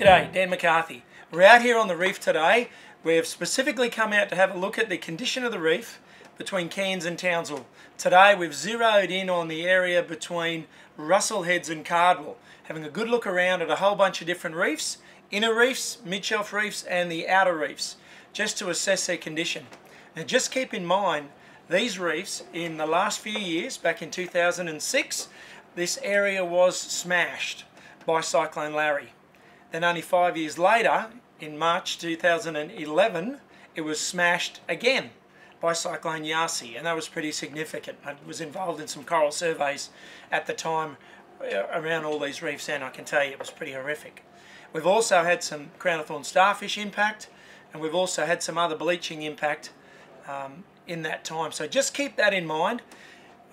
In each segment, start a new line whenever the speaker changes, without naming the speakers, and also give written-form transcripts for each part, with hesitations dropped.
G'day, Dan McCarthy. We're out here on the reef today. We've specifically come out to have a look at the condition of the reef between Cairns and Townsville. Today we've zeroed in on the area between Russell Heads and Cardwell, having a good look around at a whole bunch of different reefs, inner reefs, mid-shelf reefs and the outer reefs, just to assess their condition. Now just keep in mind, these reefs in the last few years, back in 2006, this area was smashed by Cyclone Larry. Then only 5 years later, in March 2011, it was smashed again by Cyclone Yasi, and that was pretty significant. I was involved in some coral surveys at the time around all these reefs, and I can tell you it was pretty horrific. We've also had some crown of thorn starfish impact, and we've also had some other bleaching impact in that time. So just keep that in mind.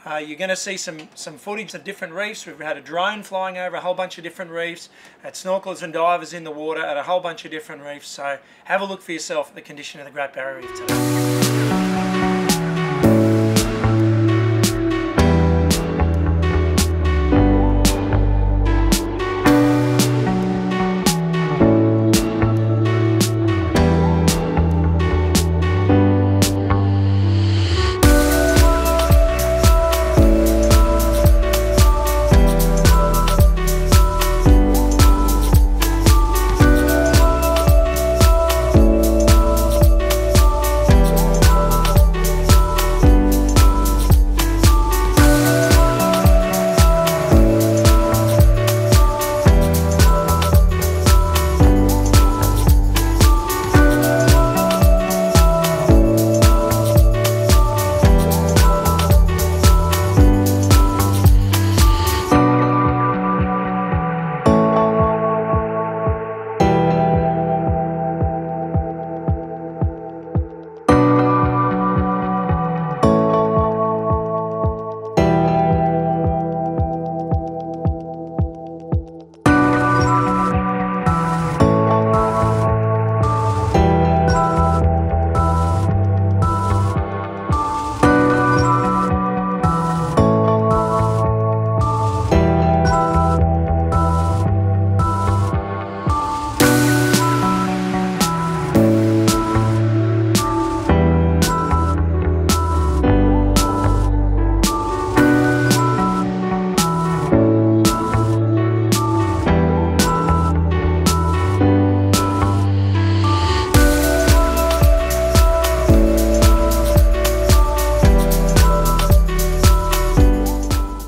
You're going to see some footage of different reefs. We've had a drone flying over a whole bunch of different reefs, had snorkelers and divers in the water at a whole bunch of different reefs. So have a look for yourself at the condition of the Great Barrier Reef today.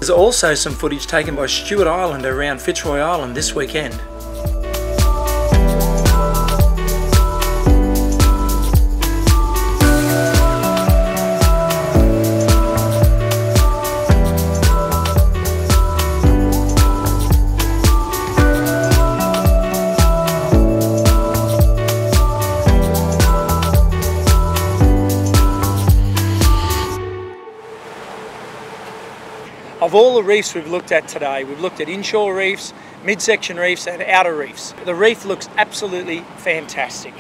There's also some footage taken by Stewart Island around Fitzroy Island this weekend. Of all the reefs we've looked at today, we've looked at inshore reefs, midsection reefs and outer reefs. The reef looks absolutely fantastic.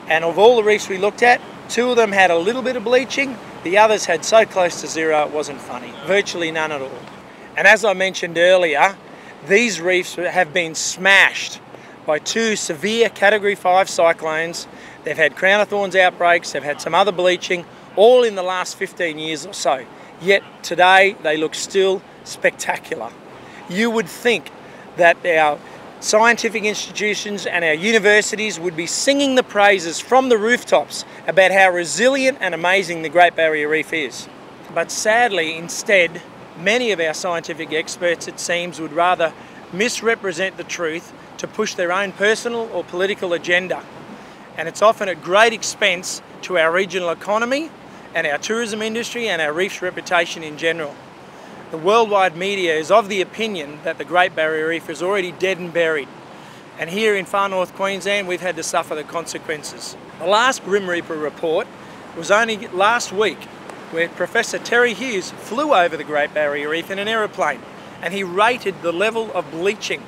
And of all the reefs we looked at, 2 of them had a little bit of bleaching, the others had so close to zero it wasn't funny, virtually none at all. And as I mentioned earlier, these reefs have been smashed by 2 severe Category 5 cyclones. They've had crown of thorns outbreaks, they've had some other bleaching, all in the last 15 years or so. Yet today they look still spectacular. You would think that our scientific institutions and our universities would be singing the praises from the rooftops about how resilient and amazing the Great Barrier Reef is. But sadly, instead, many of our scientific experts, it seems, would rather misrepresent the truth to push their own personal or political agenda. And it's often at great expense to our regional economy and our tourism industry and our reef's reputation in general. The worldwide media is of the opinion that the Great Barrier Reef is already dead and buried. And here in far north Queensland, we've had to suffer the consequences. The last Grim Reaper report was only last week, where Professor Terry Hughes flew over the Great Barrier Reef in an aeroplane, and he rated the level of bleaching.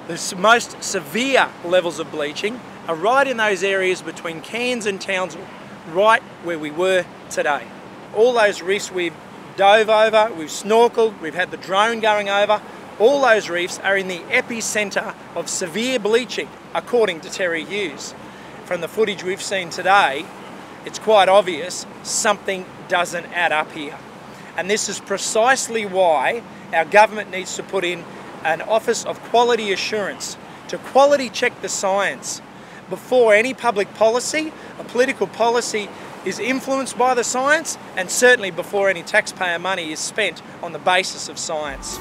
The most severe levels of bleaching are right in those areas between Cairns and Townsville, right where we were today. All those reefs we've dove over, we've snorkeled, we've had the drone going over, All those reefs are in the epicentre of severe bleaching, according to Terry Hughes. From the footage we've seen today, it's quite obvious something doesn't add up here. And this is precisely why our government needs to put in an Office of Quality Assurance to quality check the science before any public policy, a political policy, is influenced by the science, and certainly before any taxpayer money is spent on the basis of science.